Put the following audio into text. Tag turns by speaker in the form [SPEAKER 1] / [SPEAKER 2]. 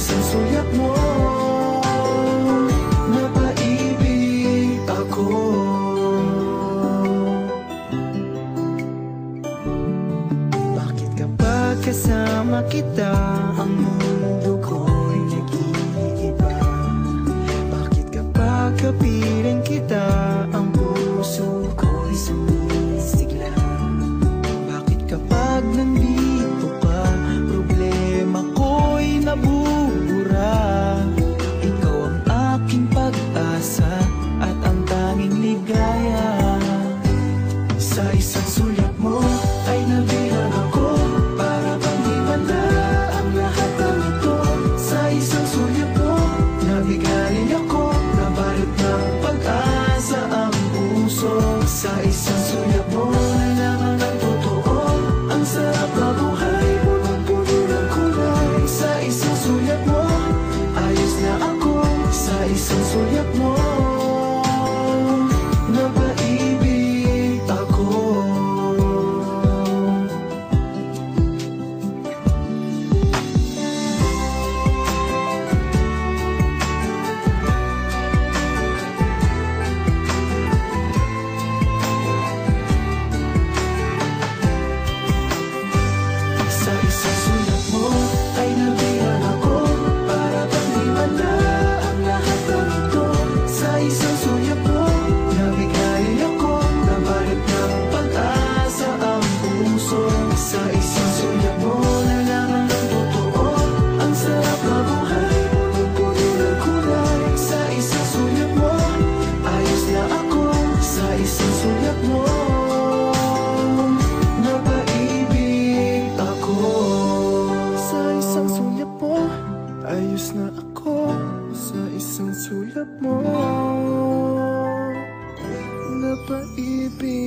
[SPEAKER 1] isang sulyap mo, napaibig ako. Bakit kapag kasama kita, ang mundo ko'y nag-iiba? Bakit kapag kapiling kita, ang puso ko'y sumisigla? Bakit kapag nandito ka, problema ko'y nabubura? Ikaw ang aking pag-asa at ang tanging ligaya. Sa isang sulyap mo ay nabilang ako, para bang himanda ang lahat ng ito. Sa isang sulyap mo nabigaling ako, nabalot ng pag-asa ang puso. Sa isang sulyap mo nalaman ang totoo, ang sarap na buhay, punong-puno ng kulay. Sa isang sulyap mo ayos na ako. Sa isang sulyap mo napaibig ako. Sa isang sulyap mo ay nabilang ako, para bang himanda ang lahat ng ito. Sa isang sulyap mo nabigaling ako, nabalot ng pag-asa ang puso. Sa isang sulyap mo nalaman ang totoo, ang sarap na buhay, punong-puno ng kulay. Sa isang sulyap mo ayos na ako. Sa isang sulyap mo napaibig ako. Sa isang sulyap mo ayos na ako. Sa isang sulyap mo napaibig